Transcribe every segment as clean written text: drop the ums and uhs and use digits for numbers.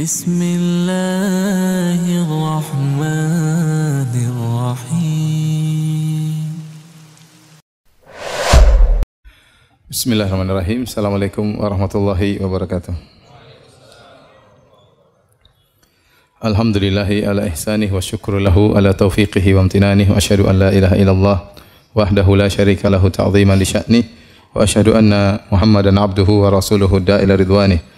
بسم الله الرحمن الرحيم. Bismillahirrahmanirrahim. Assalamualaikum warahmatullahi wabarakatuh. Alhamdulillahi ala ihsanih wa syukru lahu ala taufiqihi wa amtinanih wa asyhadu an la ilaha illallah wahdahu la syarika lahu ta'ziman li sya'nih wa asyhadu anna Muhammadan abduhu wa rasuluhu da'ila ridwanih.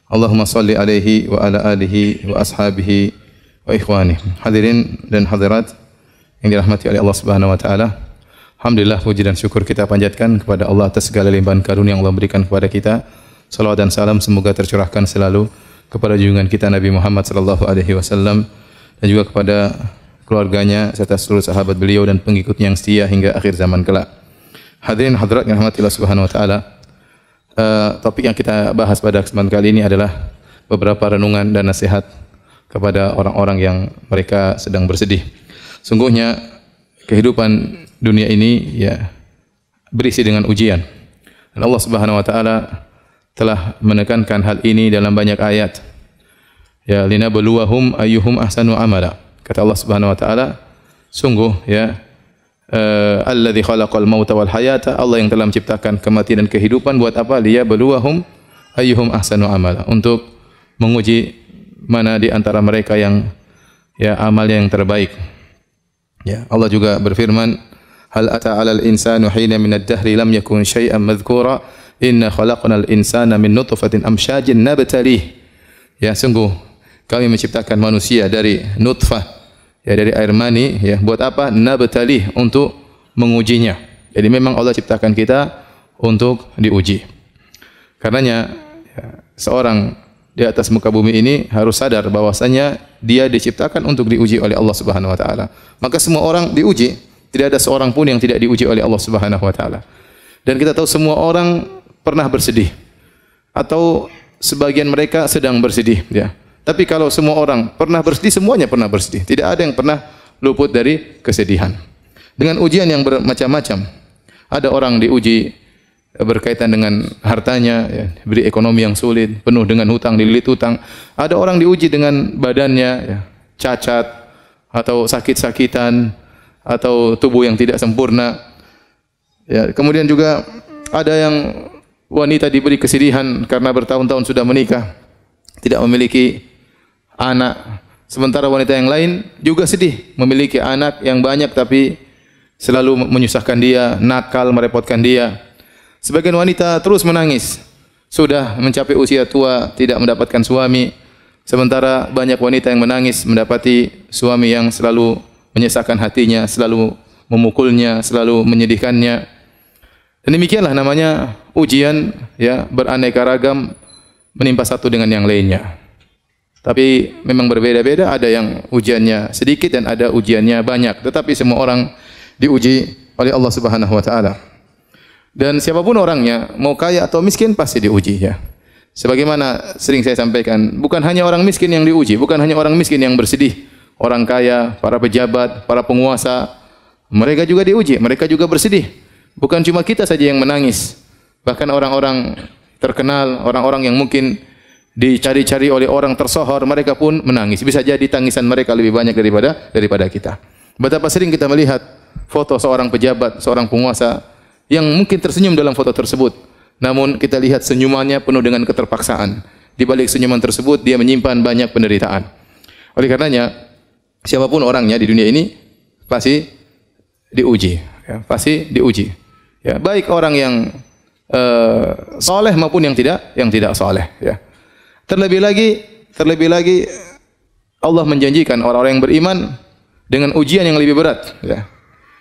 Allahumma salli alaihi wa ala alihi wa ashabihi wa ikhwanih. Hadirin dan hadirat yang dirahmati oleh Allah Subhanahu wa taala. Alhamdulillah, puji dan syukur kita panjatkan kepada Allah atas segala limpahan karunia yang Allah berikan kepada kita. Salawat dan salam semoga tercurahkan selalu kepada junjungan kita Nabi Muhammad sallallahu alaihi wasallam dan juga kepada keluarganya serta seluruh sahabat beliau dan pengikutnya yang setia hingga akhir zaman kelak. Hadirin hadirat yang dirahmati Allah Subhanahu wa taala. Topik yang kita bahas pada kesempatan kali ini adalah beberapa renungan dan nasihat kepada orang-orang yang mereka sedang bersedih. Sungguhnya kehidupan dunia ini ya berisi dengan ujian. Dan Allah Subhanahu wa taala telah menekankan hal ini dalam banyak ayat. Ya linabluwahum ayyuhum ahsanu amala. Kata Allah Subhanahu wa taala, sungguh ya alladzi khalaqal mauta wal hayata, Allah yang telah menciptakan kematian dan kehidupan buat apa? Liyabluwahum ayyuhum ahsanu amala, untuk menguji mana di antara mereka yang ya amalnya yang terbaik. Ya, Allah juga berfirman, hal ata 'alal insanu hina minad dahri lam yakun syai'an madhkura inna khalaqnal insana min nutfatin amsyajin nabtalih. Ya, sungguh kami menciptakan manusia dari nutfah, ya dari air mani, ya buat apa? Nabtalih, untuk mengujinya. Jadi memang Allah ciptakan kita untuk diuji. Karenanya ya, seorang di atas muka bumi ini harus sadar bahwasanya dia diciptakan untuk diuji oleh Allah Subhanahu wa taala. Maka semua orang diuji, tidak ada seorang pun yang tidak diuji oleh Allah Subhanahu wa taala. Dan kita tahu semua orang pernah bersedih atau sebagian mereka sedang bersedih, ya. Tapi kalau semua orang pernah bersedih, semuanya pernah bersedih. Tidak ada yang pernah luput dari kesedihan. Dengan ujian yang bermacam-macam. Ada orang diuji berkaitan dengan hartanya, ya, beri ekonomi yang sulit, penuh dengan hutang, dililit hutang. Ada orang diuji dengan badannya, ya, cacat atau sakit-sakitan atau tubuh yang tidak sempurna. Ya, kemudian juga ada yang wanita diberi kesedihan karena bertahun-tahun sudah menikah, tidak memiliki anak. Sementara wanita yang lain juga sedih, memiliki anak yang banyak tapi selalu menyusahkan dia, nakal, merepotkan dia. Sebagian wanita terus menangis, sudah mencapai usia tua tidak mendapatkan suami. Sementara banyak wanita yang menangis mendapati suami yang selalu menyesakkan hatinya, selalu memukulnya, selalu menyedihkannya. Dan demikianlah namanya ujian, ya, beraneka ragam menimpa satu dengan yang lainnya. Tapi memang berbeda-beda, ada yang ujiannya sedikit dan ada ujiannya banyak. Tetapi semua orang diuji oleh Allah Subhanahu wa taala. Dan siapapun orangnya, mau kaya atau miskin pasti diuji, ya. Sebagaimana sering saya sampaikan, bukan hanya orang miskin yang diuji, bukan hanya orang miskin yang bersedih. Orang kaya, para pejabat, para penguasa, mereka juga diuji, mereka juga bersedih. Bukan cuma kita saja yang menangis. Bahkan orang-orang terkenal, orang-orang yang mungkin dicari-cari oleh orang tersohor, mereka pun menangis. Bisa jadi tangisan mereka lebih banyak daripada kita. Betapa sering kita melihat foto seorang pejabat, seorang penguasa yang mungkin tersenyum dalam foto tersebut. Namun kita lihat senyumannya penuh dengan keterpaksaan. Di balik senyuman tersebut dia menyimpan banyak penderitaan. Oleh karenanya siapapun orangnya di dunia ini pasti diuji, ya, pasti diuji. Ya, baik orang yang soleh maupun yang tidak soleh, ya. Terlebih lagi Allah menjanjikan orang-orang yang beriman dengan ujian yang lebih berat, ya.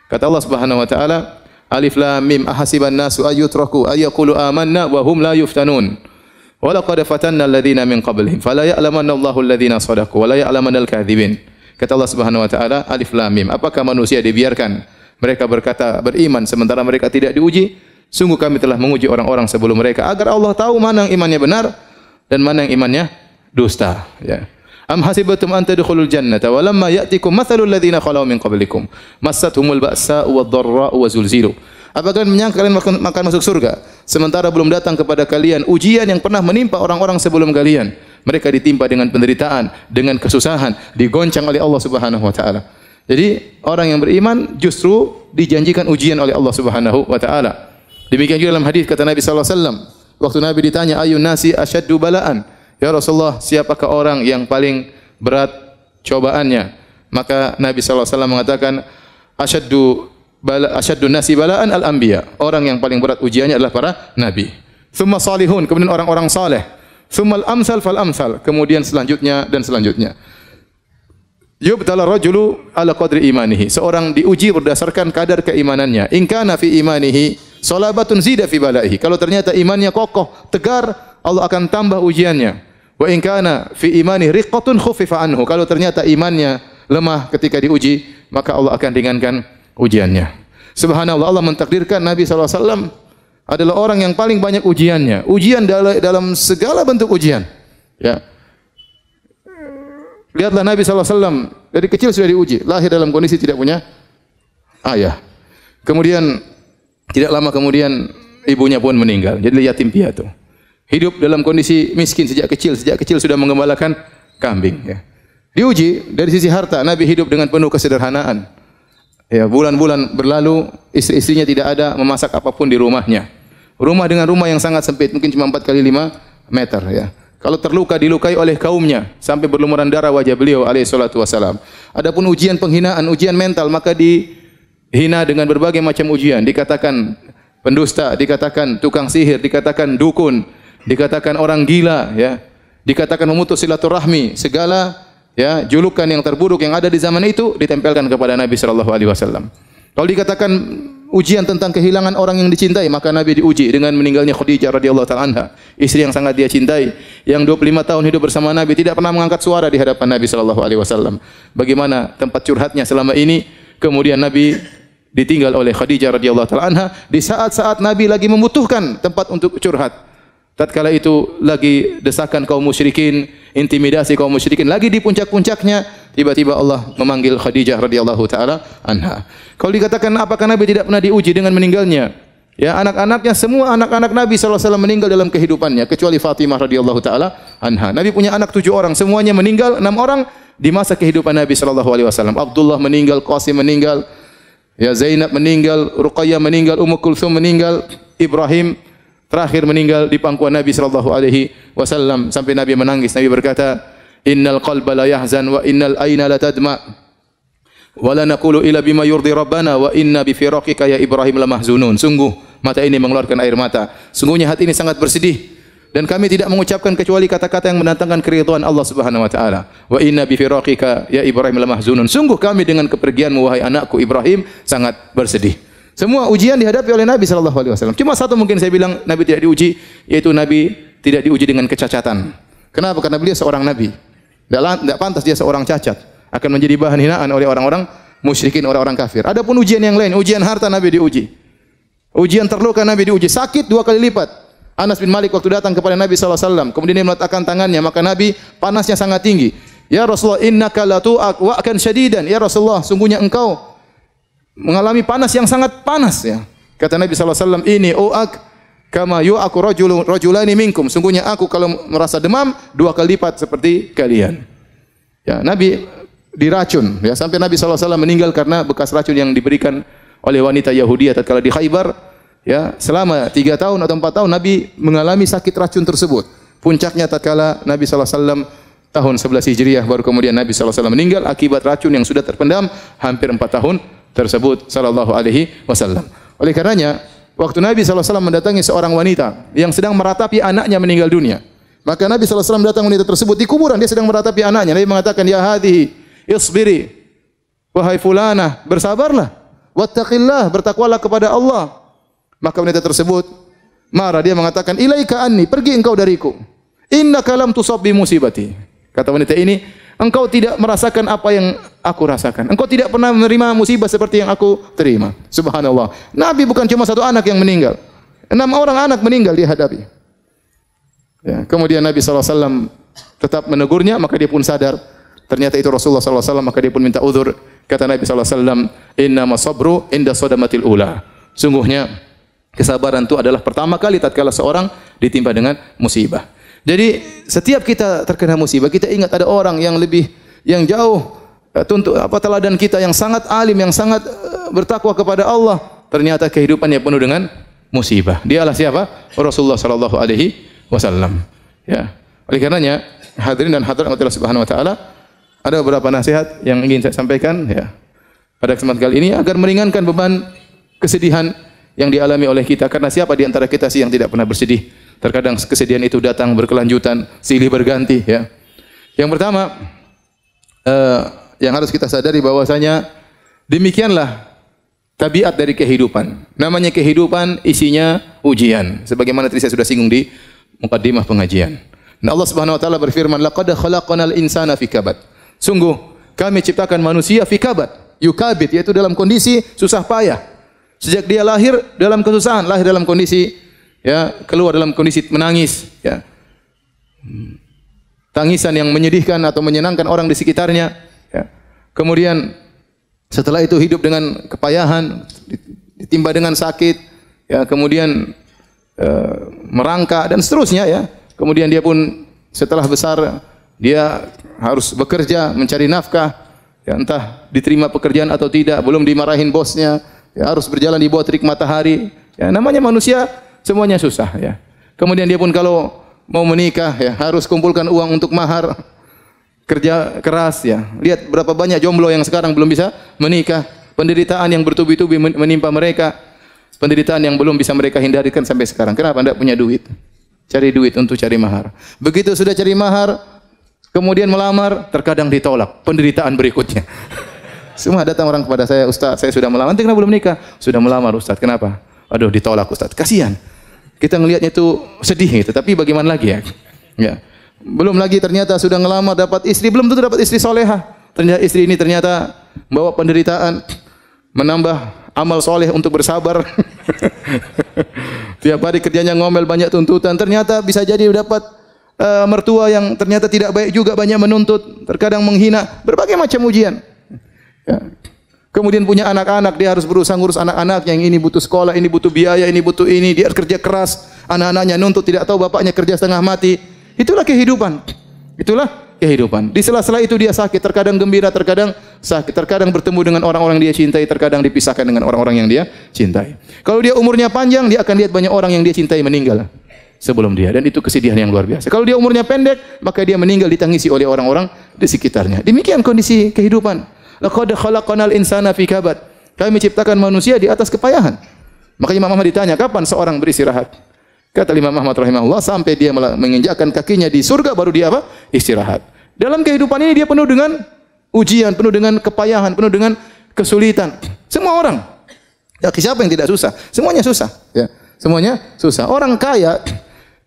Kata Allah Subhanahu wa taala, Alif Lam Mim ahasiban nasu ayyutraku ayyaqulu amanna wa hum la yuftanun. Wa laqad fatanna alladziina min qablihim fala ya'lamanna Allahu alladziina shadaqu wa la ya'lamanna al-kadzibin. Kata Allah Subhanahu wa taala, Alif Lam Mim, apakah manusia dibiarkan mereka berkata beriman sementara mereka tidak diuji? Sungguh kami telah menguji orang-orang sebelum mereka agar Allah tahu mana yang imannya benar dan mana yang imannya dusta, ya. Am hasibatum an tadkhulul jannata wa lamma ya'tikum mathalul ladzina khalau min qablikum massathumul ba'sa'u wad-dharra'u wa zulzilu. Apakah kalian menyangka kalian akan masuk surga sementara belum datang kepada kalian ujian yang pernah menimpa orang-orang sebelum kalian? Mereka ditimpa dengan penderitaan, dengan kesusahan, digoncang oleh Allah Subhanahu wa taala. Jadi orang yang beriman justru dijanjikan ujian oleh Allah Subhanahu wa taala. Demikian juga dalam hadis kata Nabi sallallahu alaihi wasallam, waktu Nabi ditanya ayun nasi asyaddu balaan? Ya Rasulullah, siapakah orang yang paling berat cobaannya? Maka Nabi sallallahu alaihi wasallam mengatakan asyaddu nasi balaan al-anbiya. Orang yang paling berat ujiannya adalah para nabi. Tsumma salihun, kemudian orang-orang saleh. Tsummal amsal fal amsal, kemudian selanjutnya dan selanjutnya. Yubtala rajulu ala qadri imanihi. Seorang diuji berdasarkan kadar keimanannya. In kana fi imanihi salabatun zida fi balaihi. Kalau ternyata imannya kokoh, tegar, Allah akan tambah ujiannya. Wa in kana fi imanihi riqqatun khuffifa anhu. Kalau ternyata imannya lemah ketika diuji, maka Allah akan ringankan ujiannya. Subhanallah, Allah mentakdirkan Nabi sallallahu alaihi wasallam adalah orang yang paling banyak ujiannya. Ujian dalam segala bentuk ujian. Ya. Lihatlah Nabi SAW, dari kecil sudah diuji. Lahir dalam kondisi tidak punya ayah. Kemudian, tidak lama kemudian, ibunya pun meninggal. Jadi yatim piatu. Hidup dalam kondisi miskin sejak kecil. Sejak kecil sudah mengembalakan kambing. Ya. Diuji, dari sisi harta, Nabi hidup dengan penuh kesederhanaan. Ya, bulan-bulan berlalu, istri-istrinya tidak ada memasak apapun di rumahnya. Rumah dengan rumah yang sangat sempit, mungkin cuma 4 kali 5 meter. Ya. Kalau terluka dilukai oleh kaumnya sampai berlumuran darah wajah beliau alaihi salatu wasalam. Adapun ujian penghinaan, ujian mental, maka dihina dengan berbagai macam ujian. Dikatakan pendusta, dikatakan tukang sihir, dikatakan dukun, dikatakan orang gila, ya. Dikatakan memutus silaturahmi, segala ya julukan yang terburuk yang ada di zaman itu ditempelkan kepada Nabi sallallahu alaihi wasallam. Kalau dikatakan ujian tentang kehilangan orang yang dicintai, maka Nabi diuji dengan meninggalnya Khadijah radhiyallahu taala anha, istri yang sangat dia cintai, yang 25 tahun hidup bersama Nabi, tidak pernah mengangkat suara di hadapan Nabi sallallahu alaihi wasallam. Bagaimana tempat curhatnya selama ini, kemudian Nabi ditinggal oleh Khadijah radhiyallahu taala anha di saat-saat Nabi lagi membutuhkan tempat untuk curhat. Tatkala itu lagi desakan kaum musyrikin, intimidasi kaum musyrikin, lagi di puncak-puncaknya, tiba-tiba Allah memanggil Khadijah radhiyallahu taala anha. Kalau dikatakan apakah Nabi tidak pernah diuji dengan meninggalnya? Ya, anak-anaknya, semua anak-anak Nabi sallallahu alaihi wasallam meninggal dalam kehidupannya kecuali Fatimah radhiyallahu taala anha. Nabi punya anak 7 orang, semuanya meninggal, 6 orang di masa kehidupan Nabi sallallahu alaihi wasallam. Abdullah meninggal, Qasim meninggal, ya Zainab meninggal, Ruqayyah meninggal, Ummu Kulsum meninggal, Ibrahim terakhir meninggal di pangkuan Nabi sallallahu alaihi wasallam sampai Nabi menangis. Nabi berkata, "Innal qalba la yahzan wa innal aina la tadma wa la naqulu illa bima yurdi rabbana wa inna bi firaqika ya Ibrahim la mahzunun." Sungguh mata ini mengeluarkan air mata. Sungguhnya hati ini sangat bersedih dan kami tidak mengucapkan kecuali kata-kata yang mendatangkan keridhaan Allah Subhanahu wa taala. Wa inna bi firaqika ya Ibrahim la mahzunun. Sungguh kami dengan kepergianmu wahai anakku Ibrahim sangat bersedih. Semua ujian dihadapi oleh Nabi sallallahu alaihi wasallam. Cuma satu mungkin saya bilang Nabi tidak diuji, yaitu Nabi tidak diuji dengan kecacatan. Kenapa? Karena beliau seorang nabi. Tidak pantas dia seorang cacat, akan menjadi bahan hinaan oleh orang-orang musyrikin, orang-orang kafir. Adapun ujian yang lain, ujian harta Nabi diuji. Ujian terluka Nabi diuji, sakit 2 kali lipat. Anas bin Malik waktu datang kepada Nabi sallallahu alaihi wasallam, kemudian dia meletakkan tangannya, maka Nabi panasnya sangat tinggi. Ya Rasulullah, innaka la tu'ak wa akan syadidan. Ya Rasulullah, sungguhnya engkau mengalami panas yang sangat panas, ya. Kata Nabi sallallahu alaihi wasallam, "Ini u'ak kama yu'aku rajulani minkum." Sungguhnya aku kalau merasa demam 2 kali lipat seperti kalian. Ya, Nabi diracun, ya, sampai Nabi sallallahu alaihi wasallam meninggal karena bekas racun yang diberikan oleh wanita Yahudi tatkala di Khaibar, ya. Selama 3 tahun atau 4 tahun Nabi mengalami sakit racun tersebut. Puncaknya tatkala Nabi sallallahu alaihi wasallam tahun 11 Hijriah baru kemudian Nabi sallallahu alaihi wasallam meninggal akibat racun yang sudah terpendam hampir 4 tahun tersebut sallallahu alaihi wasallam. Oleh karenanya, waktu Nabi sallallahu alaihi wasallam mendatangi seorang wanita yang sedang meratapi anaknya meninggal dunia, maka Nabi sallallahu alaihi wasallam datang wanita tersebut di kuburan, dia sedang meratapi anaknya. Nabi mengatakan, "Ya hadhihi, isbiri, wahai fulanah, bersabarlah, wattaqillah, bertakwalah kepada Allah." Maka wanita tersebut marah, dia mengatakan, "Ilaika anni, pergi engkau dariku. Innaka lam tusab bi musibati." Kata wanita ini, engkau tidak merasakan apa yang aku rasakan. Engkau tidak pernah menerima musibah seperti yang aku terima. Subhanallah. Nabi bukan cuma 1 anak yang meninggal. 6 orang anak meninggal dia hadapi. Ya, kemudian Nabi SAW tetap menegurnya, maka dia pun sadar. Ternyata itu Rasulullah SAW, maka dia pun minta uzur. Kata Nabi SAW, "Innama sabru inda sadamatil ula." Sungguhnya kesabaran itu adalah pertama kali tatkala seorang ditimpa dengan musibah. Jadi setiap kita terkena musibah, kita ingat ada orang yang jauh teladan kita, yang sangat alim, yang sangat bertakwa kepada Allah. Ternyata kehidupannya penuh dengan musibah. Dialah siapa? Rasulullah sallallahu alaihi wasallam. Ya. Oleh karenanya, hadirin dan hadirat Allah Subhanahu wa taala, ada beberapa nasihat yang ingin saya sampaikan ya pada kesempatan kali ini agar meringankan beban kesedihan yang dialami oleh kita. Karena siapa di antara kita sih yang tidak pernah bersedih? Terkadang kesedihan itu datang berkelanjutan, silih berganti ya. Yang pertama yang harus kita sadari bahwasanya demikianlah tabiat dari kehidupan. Namanya kehidupan isinya ujian. Sebagaimana tadi saya sudah singgung di mukaddimah pengajian. Dan Allah Subhanahu wa taala berfirman, "Laqad khalaqnal insana fi kabad." Sungguh kami ciptakan manusia fi kabad. Yukabid yaitu dalam kondisi susah payah. Sejak dia lahir dalam kesusahan, lahir dalam kondisi ya, keluar dalam kondisi menangis ya. Tangisan yang menyedihkan atau menyenangkan orang di sekitarnya ya. Kemudian setelah itu hidup dengan kepayahan, ditimpa dengan sakit ya, kemudian merangkak dan seterusnya ya. Kemudian dia pun setelah besar dia harus bekerja mencari nafkah ya, entah diterima pekerjaan atau tidak, belum dimarahin bosnya ya, harus berjalan di bawah terik matahari ya. Namanya manusia semuanya susah ya. Kemudian dia pun kalau mau menikah ya harus kumpulkan uang untuk mahar, kerja keras ya. Lihat berapa banyak jomblo yang sekarang belum bisa menikah, penderitaan yang bertubi-tubi menimpa mereka, penderitaan yang belum bisa mereka hindarkan sampai sekarang. Kenapa? Tidak punya duit. Cari duit untuk cari mahar. Begitu sudah cari mahar, kemudian melamar, terkadang ditolak. Penderitaan berikutnya. Semua datang orang kepada saya, "Ustaz, saya sudah melamar." "Nanti kenapa belum nikah?" "Sudah melamar, Ustaz." "Kenapa?" "Aduh, ditolak, Ustaz." Kasihan. Kita ngelihatnya itu sedih gitu, tapi bagaimana lagi ya? Ya. Belum lagi ternyata sudah ngelamar dapat istri, belum tentu dapat istri solehah. Ternyata istri ini ternyata membawa penderitaan, menambah amal soleh untuk bersabar. Tiap hari kerjanya ngomel, banyak tuntutan. Ternyata bisa jadi dapat mertua yang ternyata tidak baik juga, banyak menuntut, terkadang menghina, berbagai macam ujian. Ya. Kemudian punya anak-anak, dia harus berusaha ngurus anak-anak, yang ini butuh sekolah, ini butuh biaya, ini butuh ini, dia harus kerja keras, anak-anaknya nuntut, tidak tahu bapaknya kerja setengah mati. Itulah kehidupan. Itulah kehidupan. Di sela-sela itu dia sakit, terkadang gembira, terkadang sakit, terkadang bertemu dengan orang-orang yang dia cintai, terkadang dipisahkan dengan orang-orang yang dia cintai. Kalau dia umurnya panjang, dia akan lihat banyak orang yang dia cintai meninggal sebelum dia, dan itu kesedihan yang luar biasa. Kalau dia umurnya pendek, maka dia meninggal ditangisi oleh orang-orang di sekitarnya. Demikian kondisi kehidupan. Laqad khalaqnal insana fi kabad. Kami ciptakan manusia di atas kepayahan. Makanya Imam Ahmad ditanya, kapan seorang beristirahat? Kata Imam Ahmad rahimahullah, sampai dia menginjakkan kakinya di surga baru dia apa? Istirahat. Dalam kehidupan ini dia penuh dengan ujian, penuh dengan kepayahan, penuh dengan kesulitan. Semua orang. Ya, siapa yang tidak susah? Semuanya susah, ya. Semuanya susah. Orang kaya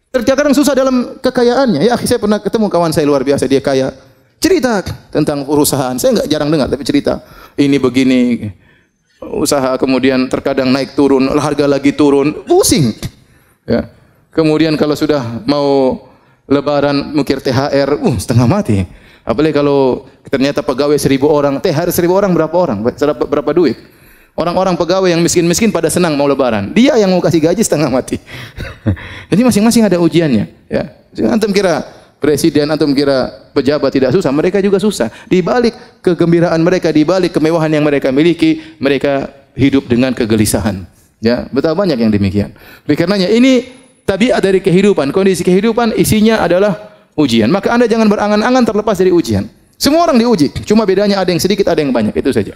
terkadang susah dalam kekayaannya. Ya, saya pernah ketemu kawan saya luar biasa, dia kaya. Cerita tentang perusahaan. Saya enggak jarang dengar, tapi cerita ini begini, usaha kemudian terkadang naik turun, harga lagi turun, pusing. Ya. Kemudian kalau sudah mau lebaran mukir THR, setengah mati. Apalagi kalau ternyata pegawai 1.000 orang, THR 1.000 orang berapa orang? Berapa duit? Orang-orang pegawai yang miskin-miskin pada senang mau lebaran. Dia yang mau kasih gaji setengah mati. Jadi masing-masing ada ujiannya, ya. Antum kira presiden, antum kira pejabat tidak susah, mereka juga susah. Di balik kegembiraan mereka, di balik kemewahan yang mereka miliki, mereka hidup dengan kegelisahan. Ya, betapa banyak yang demikian. Oleh karenanya ini tabiat dari kehidupan, kondisi kehidupan isinya adalah ujian. Maka Anda jangan berangan-angan terlepas dari ujian. Semua orang diuji, cuma bedanya ada yang sedikit, ada yang banyak, itu saja.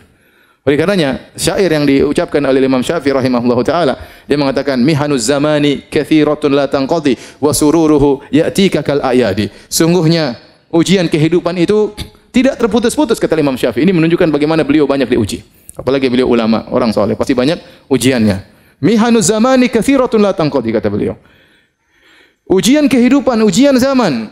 Oleh karenanya syair yang diucapkan oleh Imam Syafi'i rahimahullahu taala, dia mengatakan mihanuz zamani katsiratun la tanqadi wa sururuhu ya'tika kal ayadi. Sungguhnya ujian kehidupan itu tidak terputus-putus, kata Imam Syafi'i. Ini menunjukkan bagaimana beliau banyak diuji. Apalagi beliau ulama, orang saleh, pasti banyak ujiannya. Mihanuz zamani katsiratun la tanqadi, kata beliau. Ujian kehidupan, ujian zaman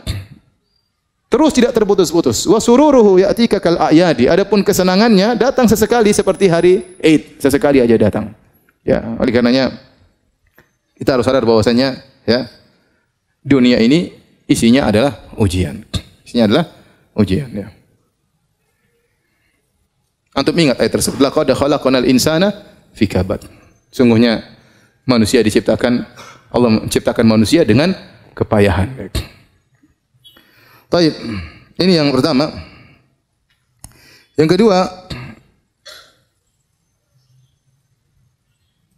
terus tidak terputus-putus. Wa sururuhu ya'tika kal a'yadi. Adapun kesenangannya datang sesekali seperti hari Eid, sesekali aja datang. Ya, oleh karenanya kita harus sadar bahwasanya ya, dunia ini isinya adalah ujian. Isinya adalah ujian, ya. Antum ingat ayat tersebut, laqad khalaqnal insana fi kabad. Sungguhnya manusia diciptakan, Allah menciptakan manusia dengan kepayahan. Baik. Ini yang pertama. Yang kedua,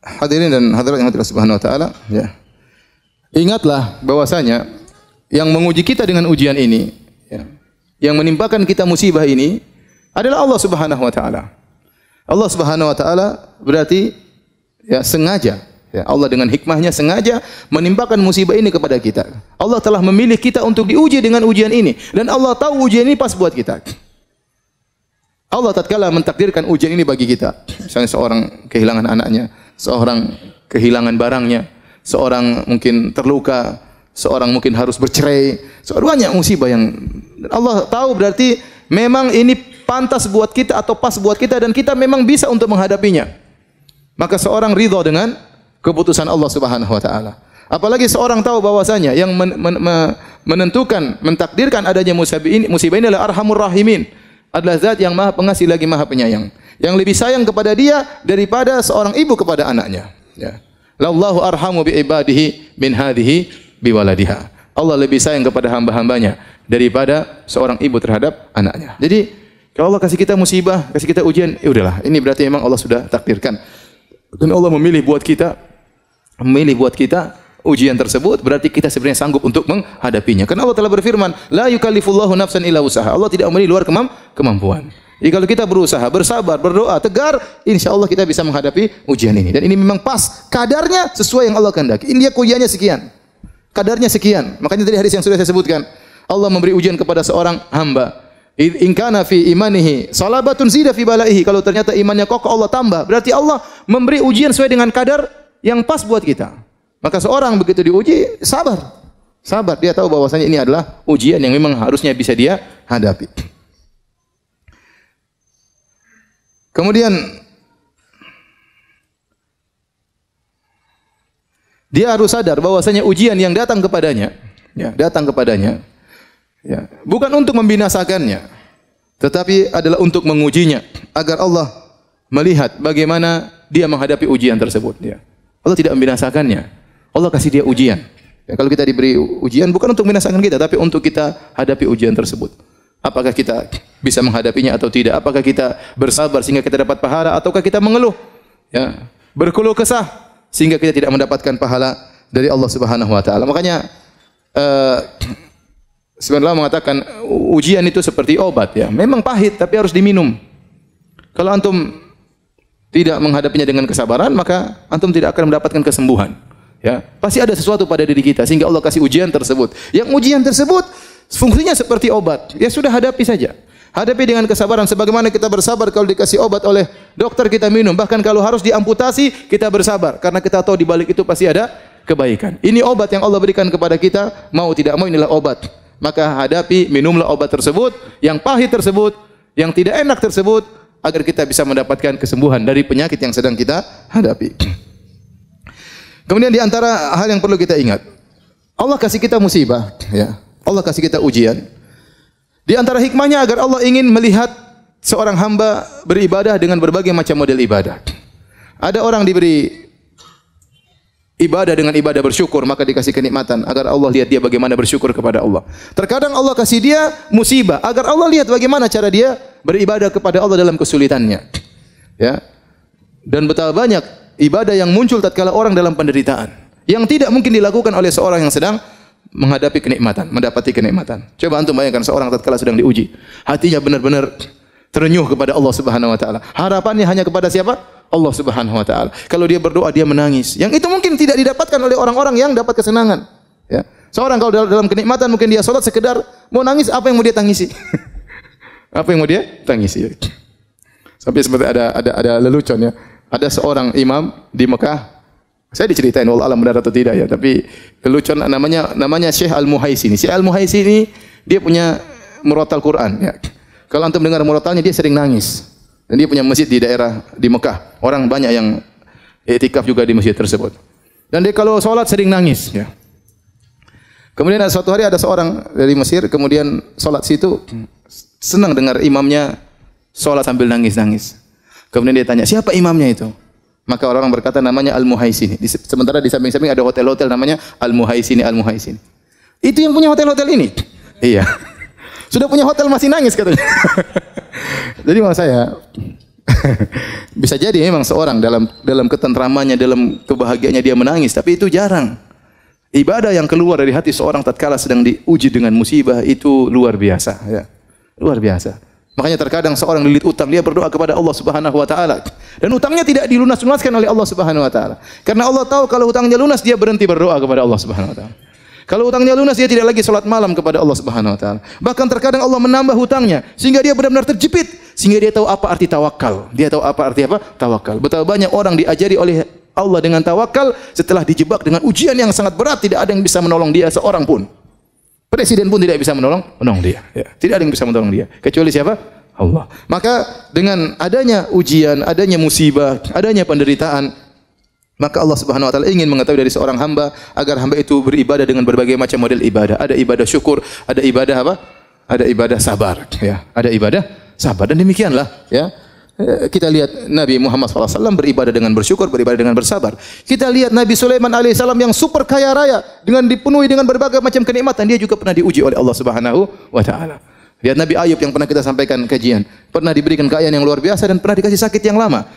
hadirin dan hadirat yang Allah Subhanahu wa taala, ya. Ingatlah bahwasanya yang menguji kita dengan ujian ini, ya, yang menimpakan kita musibah ini adalah Allah Subhanahu wa taala. Allah Subhanahu wa taala berarti ya sengaja, ya, Allah dengan hikmahnya sengaja menimpakan musibah ini kepada kita. Allah telah memilih kita untuk diuji dengan ujian ini dan Allah tahu ujian ini pas buat kita. Allah tatkala mentakdirkan ujian ini bagi kita, misalnya seorang kehilangan anaknya, seorang kehilangan barangnya, seorang mungkin terluka, seorang mungkin harus bercerai, banyak musibah yang Allah tahu berarti memang ini pantas buat kita atau pas buat kita dan kita memang bisa untuk menghadapinya. Maka seorang ridha dengan keputusan Allah Subhanahu wa taala. Apalagi seorang tahu bahwasanya yang menentukan, mentakdirkan adanya musibah ini adalah Arhamur Rahimin, adalah zat yang Maha Pengasih lagi Maha Penyayang, yang lebih sayang kepada dia daripada seorang ibu kepada anaknya, ya. Lallahu arhamu bi ibadihi min hadhihi biwaladiha. Allah lebih sayang kepada hamba-hambanya daripada seorang ibu terhadap anaknya. Jadi kalau Allah kasih kita musibah, kasih kita ujian, ya udahlah, ini berarti memang Allah sudah takdirkan. Dan Allah memilih buat kita ujian tersebut, berarti kita sebenarnya sanggup untuk menghadapinya. Karena Allah telah berfirman, la yukallifullahu nafsan illa usaha. Allah tidak memberi luar kemampuan. Jadi kalau kita berusaha, bersabar, berdoa, tegar, insyaallah kita bisa menghadapi ujian ini. Dan ini memang pas, kadarnya sesuai yang Allah kehendaki. Ini dia ujiannya sekian, kadarnya sekian. Makanya tadi hadis yang sudah saya sebutkan, Allah memberi ujian kepada seorang hamba. In kana fi imanihi salabatun zida fi balaihi. Kalau ternyata imannya kokoh, Allah tambah. Berarti Allah memberi ujian sesuai dengan kadar yang pas buat kita. Maka seorang begitu diuji, sabar. Sabar, dia tahu bahwasanya ini adalah ujian yang memang harusnya bisa dia hadapi. Kemudian dia harus sadar bahwasanya ujian yang datang kepadanya, ya, bukan untuk membinasakannya, tetapi adalah untuk mengujinya agar Allah melihat bagaimana dia menghadapi ujian tersebut, ya. Allah tidak membinasakannya. Allah kasih dia ujian. Ya, kalau kita diberi ujian bukan untuk membinasakan kita, tapi untuk kita hadapi ujian tersebut. Apakah kita bisa menghadapinya atau tidak? Apakah kita bersabar sehingga kita dapat pahala ataukah kita mengeluh, ya, berkeluh kesah sehingga kita tidak mendapatkan pahala dari Allah Subhanahu wa taala. Makanya sebenarnya mengatakan ujian itu seperti obat, ya. Memang pahit tapi harus diminum. Kalau antum tidak menghadapinya dengan kesabaran, maka antum tidak akan mendapatkan kesembuhan. Ya, pasti ada sesuatu pada diri kita sehingga Allah kasih ujian tersebut. Yang ujian tersebut fungsinya seperti obat. Ya sudah, hadapi saja. Hadapi dengan kesabaran sebagaimana kita bersabar kalau dikasih obat oleh dokter kita minum. Bahkan kalau harus diamputasi kita bersabar karena kita tahu di balik itu pasti ada kebaikan. Ini obat yang Allah berikan kepada kita, mau tidak mau inilah obat. Maka hadapi, minumlah obat tersebut, yang pahit tersebut, yang tidak enak tersebut agar kita bisa mendapatkan kesembuhan dari penyakit yang sedang kita hadapi. Kemudian di antara hal yang perlu kita ingat, Allah kasih kita musibah, ya. Allah kasih kita ujian. Di antara hikmahnya agar Allah ingin melihat seorang hamba beribadah dengan berbagai macam model ibadah. Ada orang diberi ibadah dengan ibadah bersyukur, maka dikasih kenikmatan agar Allah lihat dia bagaimana bersyukur kepada Allah. Terkadang Allah kasih dia musibah agar Allah lihat bagaimana cara dia beribadah kepada Allah dalam kesulitannya. Ya. Dan betapa banyak ibadah yang muncul tatkala orang dalam penderitaan yang tidak mungkin dilakukan oleh seorang yang sedang menghadapi kenikmatan, mendapati kenikmatan. Coba antum bayangkan seorang tatkala sedang diuji, hatinya benar-benar terenyuh kepada Allah Subhanahu wa taala. Harapannya hanya kepada siapa? Allah Subhanahu wa taala. Kalau dia berdoa dia menangis. Yang itu mungkin tidak didapatkan oleh orang-orang yang dapat kesenangan, ya. Seorang kalau dalam kenikmatan mungkin dia salat sekedar mau nangis, apa yang mau dia tangisi? Apa yang mau dia tangisi? Sampai seperti ada lelucon, ya. Ada seorang imam di Mekah. Saya diceritain, wallah alam benar atau tidak, ya, tapi lelucon, namanya Syekh Al-Muhaisini. Syekh Al-Muhaisini dia punya murattal Quran, ya. Kalau antum dengar murattalnya dia sering nangis. Dan dia punya masjid di daerah di Mekah. Orang banyak yang i'tikaf juga di masjid tersebut. Dan dia kalau salat sering nangis, ya. Kemudian suatu hari ada seorang dari Mesir kemudian salat situ, senang dengar imamnya salat sambil nangis-nangis. Kemudian dia tanya, siapa imamnya itu? Maka orang berkata namanya Al-Muhaisini. Sementara di samping-samping ada hotel-hotel namanya Al-Muhaisini, Al-Muhaisini. Itu yang punya hotel-hotel ini? Iya. Sudah punya hotel masih nangis katanya. Jadi maksud saya bisa jadi memang seorang dalam ketentramannya, dalam kebahagiaannya dia menangis, tapi itu jarang. Ibadah yang keluar dari hati seorang tatkala sedang diuji dengan musibah itu luar biasa, ya. Luar biasa. Makanya terkadang seorang dililit utang, dia berdoa kepada Allah Subhanahu wa taala. Dan utangnya tidak dilunas-lunaskan oleh Allah Subhanahu wa taala. Karena Allah tahu kalau utangnya lunas, dia berhenti berdoa kepada Allah Subhanahu wa taala. Kalau utangnya lunas, dia tidak lagi salat malam kepada Allah Subhanahu wa taala. Bahkan terkadang Allah menambah hutangnya sehingga dia benar-benar terjepit, sehingga dia tahu apa arti tawakal. Dia tahu apa arti tawakal. Betapa banyak orang diajari oleh Allah dengan tawakal setelah dijebak dengan ujian yang sangat berat, tidak ada yang bisa menolong dia seorang pun. Presiden pun tidak bisa menolong dia. Ya. Tidak ada yang bisa menolong dia kecuali siapa? Allah. Maka dengan adanya ujian, adanya musibah, adanya penderitaan, maka Allah Subhanahu wa taala ingin mengetahui dari seorang hamba agar hamba itu beribadah dengan berbagai macam model ibadah. Ada ibadah syukur, ada ibadah apa? Ada ibadah sabar, ya. Ada ibadah sabar, dan demikianlah, ya. Kita lihat Nabi Muhammad SAW beribadah dengan bersyukur, beribadah dengan bersabar. Kita lihat Nabi Sulaiman alaihissalam yang super kaya raya dengan dipenuhi dengan berbagai macam kenikmatan, dia juga pernah diuji oleh Allah Subhanahu wa taala. Lihat Nabi Ayub yang pernah kita sampaikan kajian, pernah diberikan kekayaan yang luar biasa dan pernah dikasih sakit yang lama.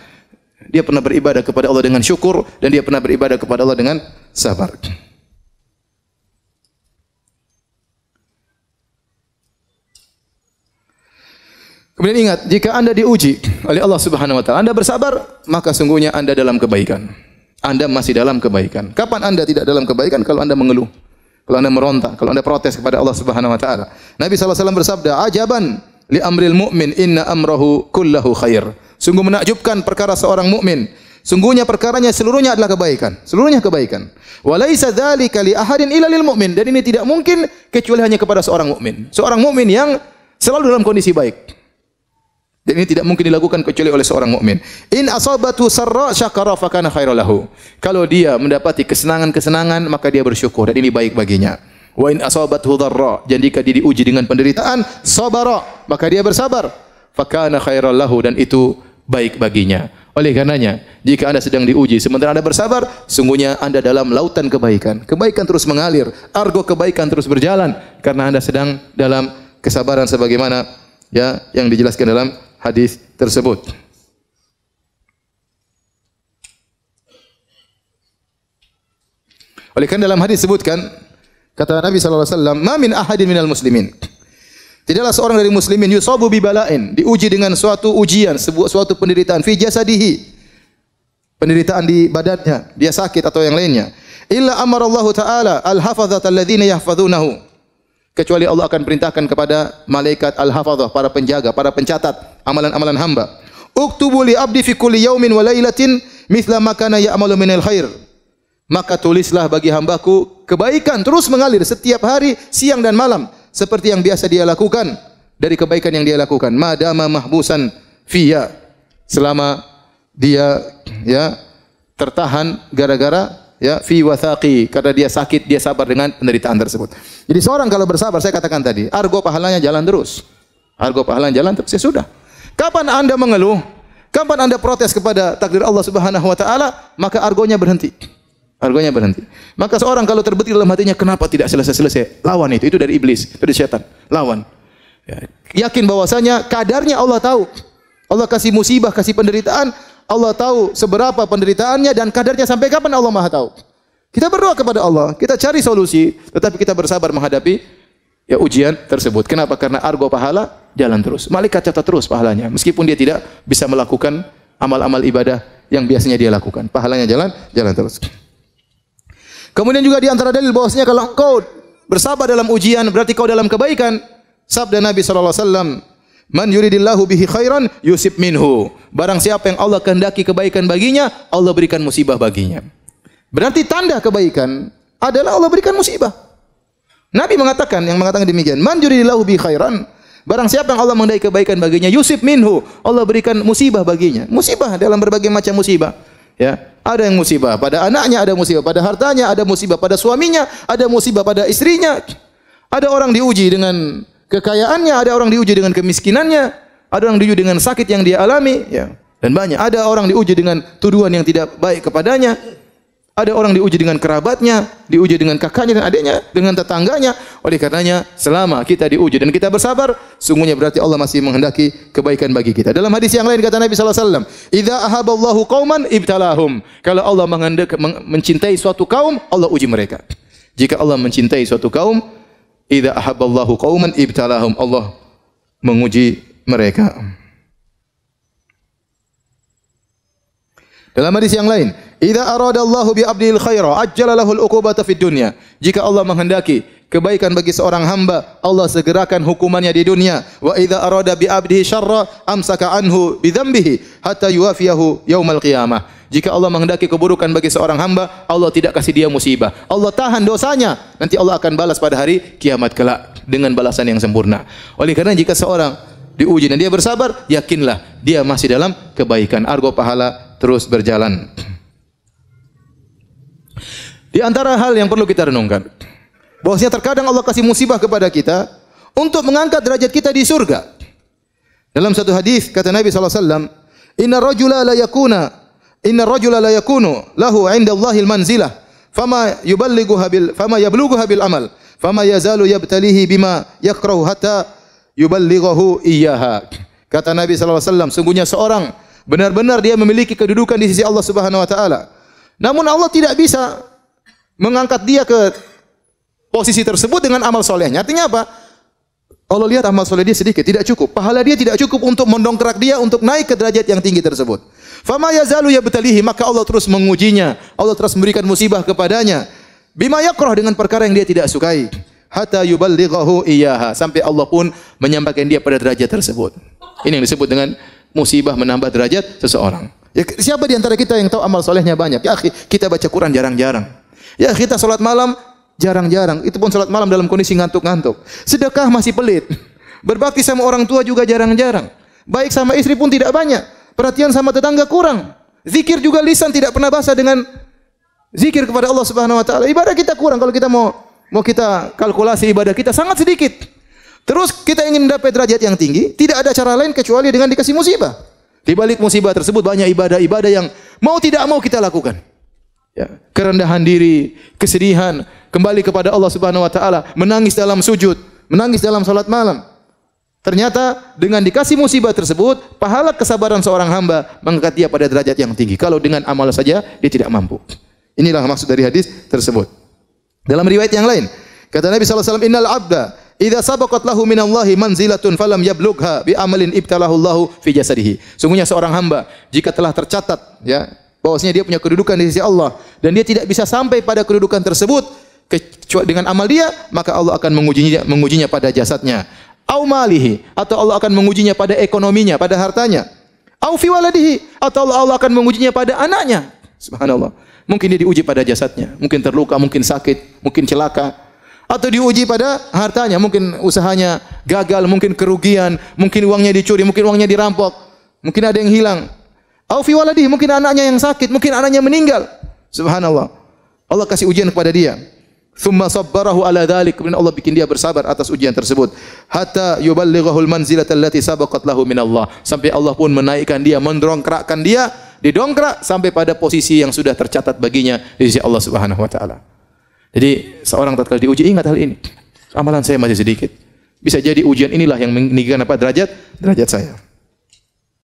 Dia pernah beribadah kepada Allah dengan syukur dan dia pernah beribadah kepada Allah dengan sabar. Kemudian ingat, jika Anda diuji oleh Allah Subhanahu wa taala, Anda bersabar, maka sungguhnya Anda dalam kebaikan. Anda masih dalam kebaikan. Kapan Anda tidak dalam kebaikan? Kalau Anda mengeluh, kalau Anda meronta, kalau Anda protes kepada Allah Subhanahu wa taala. Nabi sallallahu alaihi wasallam bersabda, "Ajaban li amril mu'min, inna amrahu kullahu khair." Sungguh menakjubkan perkara seorang mukmin. Sungguhnya perkaranya seluruhnya adalah kebaikan. Seluruhnya kebaikan. Wa laisa dzalika li ahadin illa lil mu'min. Dan ini tidak mungkin kecuali hanya kepada seorang mukmin. Seorang mukmin yang selalu dalam kondisi baik. Dan ini tidak mungkin dilakukan kecuali oleh seorang mukmin. In asabatu sarra syakara fa kana khairan lahu. Kalau dia mendapati kesenangan-kesenangan, maka dia bersyukur dan ini baik baginya. Wa in asabathu dharra, dan jika dia diuji dengan penderitaan, sabara, maka dia bersabar. Fa kana khairan lahu, dan itu baik baginya. Oleh karenanya, jika Anda sedang diuji sementara Anda bersabar, sungguhnya Anda dalam lautan kebaikan. Kebaikan terus mengalir, argo kebaikan terus berjalan karena Anda sedang dalam kesabaran sebagaimana ya yang dijelaskan dalam hadis tersebut. Oleh karena dalam hadis sebutkan, kata Nabi sallallahu alaihi wasallam, "Ma min ahadin minal muslimin." Tidaklah seorang dari muslimin yusabu bi bala'in, diuji dengan suatu ujian, suatu penderitaan fi jasadihi. Penderitaan di badannya, dia sakit atau yang lainnya. Illa amarallahu ta'ala al-hafazata alladziina yahfazunahu. Kecuali Allah akan perintahkan kepada malaikat al-hafazah, para penjaga, para pencatat amalan-amalan hamba. Uktubu li abdi fi kulli yaumin wa lailatin mithla ma kana ya'malu minal khair. Maka tulislah bagi hambaku kebaikan terus mengalir setiap hari, siang dan malam, seperti yang biasa dia lakukan dari kebaikan yang dia lakukan. Madama mahbusan fiya, selama dia ya tertahan gara-gara ya fi wathaqi, karena dia sakit, dia sabar dengan penderitaan tersebut. Jadi seorang kalau bersabar, saya katakan tadi, argo pahalanya jalan terus. Argo pahalanya jalan terus, ya sudah. Kapan Anda mengeluh, kapan Anda protes kepada takdir Allah Subhanahu wa taala, maka argonya berhenti. Argonya berhenti. Maka seorang kalau terbetik dalam hatinya, kenapa tidak selesai-selesai? Lawan itu dari iblis, dari setan. Lawan. Ya. Yakin bahwasanya kadarnya Allah tahu. Allah kasih musibah, kasih penderitaan, Allah tahu seberapa penderitaannya dan kadarnya sampai kapan Allah Maha tahu. Kita berdoa kepada Allah, kita cari solusi, tetapi kita bersabar menghadapi ya ujian tersebut. Kenapa? Karena argo pahala jalan terus. Malaikat catat terus pahalanya, meskipun dia tidak bisa melakukan amal-amal ibadah yang biasanya dia lakukan. Pahalanya jalan terus. Kemudian juga di antara dalil bahwasanya kalau engkau bersabar dalam ujian berarti kau dalam kebaikan. Sabda Nabi sallallahu alaihi wasallam, "Man yuridillahu bihi khairan yusib minhu." Barang siapa yang Allah kehendaki kebaikan baginya, Allah berikan musibah baginya. Berarti tanda kebaikan adalah Allah berikan musibah. Nabi mengatakan demikian, "Man yuridillahu bihi khairan." Barang siapa yang Allah menghendaki kebaikan baginya, yusib minhu, Allah berikan musibah baginya. Musibah dalam berbagai macam musibah. Ya, ada yang musibah pada anaknya, ada musibah pada hartanya, ada musibah pada suaminya, ada musibah pada istrinya. Ada orang diuji dengan kekayaannya, ada orang diuji dengan kemiskinannya, ada orang diuji dengan sakit yang dia alami, ya. Dan banyak. Ada orang diuji dengan tuduhan yang tidak baik kepadanya. Ada orang diuji dengan kerabatnya, diuji dengan kakaknya dan adiknya, dengan tetangganya. Oleh karenanya, selama kita diuji dan kita bersabar, sungguhnya berarti Allah masih menghendaki kebaikan bagi kita. Dalam hadis yang lain kata Nabi sallallahu alaihi wasallam, "Idza ahaballahu qauman ibtalahum." Kalau Allah mencintai suatu kaum, Allah uji mereka. Jika Allah mencintai suatu kaum, idza ahaballahu qauman ibtalahum, Allah menguji mereka. Dalam hadis yang lain, idza aradallahu bi 'abdil khaira ajjala lahul 'uqubata fid dunya. Jika Allah menghendaki kebaikan bagi seorang hamba, Allah segerakan hukumannya di dunia. Wa idza arada bi 'abdihi syarra amsaka anhu bi dzambihi hatta yuwafiyahu yaumal qiyamah. Jika Allah menghendaki keburukan bagi seorang hamba, Allah tidak kasih dia musibah. Allah tahan dosanya, nanti Allah akan balas pada hari kiamat kelak dengan balasan yang sempurna. Oleh karena jika seorang diuji dan dia bersabar, yakinlah dia masih dalam kebaikan. Argo pahala terus berjalan. Di antara hal yang perlu kita renungkan, bahwasanya terkadang Allah kasih musibah kepada kita untuk mengangkat derajat kita di surga. Dalam satu hadis kata Nabi sallallahu alaihi wasallam, "Inna rajula la yakunu lahu 'inda Allahil manzilah, fama yablughuha bil amal, fama yazalu yabtalihi bima yakrahu hatta yuballighahu iyyaha." Kata Nabi sallallahu alaihi wasallam, sungguhnya seorang benar-benar dia memiliki kedudukan di sisi Allah Subhanahu wa taala. Namun Allah tidak bisa mengangkat dia ke posisi tersebut dengan amal solehnya. Artinya apa? Allah lihat amal soleh dia sedikit, tidak cukup. Pahala dia tidak cukup untuk mendongkrak dia untuk naik ke derajat yang tinggi tersebut. Fama yazalu yabtalihi, maka Allah terus mengujinya. Allah terus memberikan musibah kepadanya. Bima yakrah, dengan perkara yang dia tidak sukai. Hatta yuballighahu iyyaha, sampai Allah pun menyampaikan dia pada derajat tersebut. Ini yang disebut dengan musibah menambah derajat seseorang. Ya, siapa di antara kita yang tahu amal solehnya banyak? Ya akhi, kita baca Quran jarang-jarang. Ya, kita salat malam jarang-jarang. Itu pun salat malam dalam kondisi ngantuk-ngantuk. Sedekah masih pelit. Berbakti sama orang tua juga jarang-jarang. Baik sama istri pun tidak banyak. Perhatian sama tetangga kurang. Zikir juga lisan tidak pernah basah dengan zikir kepada Allah Subhanahu wa taala. Ibadah kita kurang. Kalau kita mau kita kalkulasi ibadah kita sangat sedikit. Terus kita ingin mendapat derajat yang tinggi, tidak ada cara lain kecuali dengan dikasih musibah. Di balik musibah tersebut banyak ibadah-ibadah yang mau tidak mau kita lakukan. Ya, kerendahan diri, kesedihan, kembali kepada Allah Subhanahu wa taala, menangis dalam sujud, menangis dalam salat malam. Ternyata dengan dikasih musibah tersebut, pahala kesabaran seorang hamba mengangkat dia pada derajat yang tinggi. Kalau dengan amal saja dia tidak mampu. Inilah maksud dari hadis tersebut. Dalam riwayat yang lain, kata Nabi sallallahu alaihi wasallam, "Innal 'abda idza sabaqat lahu minallahi manzilatun falam yablugha bi amalin ibtalahu Allahu fi jasadihi." Sungguhnya seorang hamba jika telah tercatat ya bahwasanya dia punya kedudukan di sisi Allah dan dia tidak bisa sampai pada kedudukan tersebut kecuali dengan amal dia, maka Allah akan mengujinya pada jasadnya. Au malihi, atau Allah akan mengujinya pada ekonominya, pada hartanya. Au fi waladihi, atau Allah akan mengujinya pada anaknya. Subhanallah. Mungkin dia diuji pada jasadnya, mungkin terluka, mungkin sakit, mungkin celaka. Atau diuji pada hartanya, mungkin usahanya gagal, mungkin kerugian, mungkin uangnya dicuri, mungkin uangnya dirampok, mungkin ada yang hilang. Au fi waladihi, mungkin anaknya yang sakit, mungkin anaknya meninggal. Subhanallah. Allah kasih ujian kepada dia. Tsumma sabbarahu ala dzalik, kemudian Allah bikin dia bersabar atas ujian tersebut. Hatta yuballighul manzilata allati sabaqat lahu min Allah, sampai Allah pun menaikkan dia, mendongkrakkan dia, didongkrak sampai pada posisi yang sudah tercatat baginya di sisi Allah Subhanahu wa taala. Jadi seorang tatkala diuji ingat hal ini. Amalan saya masih sedikit. Bisa jadi ujian inilah yang meninggikan derajat saya.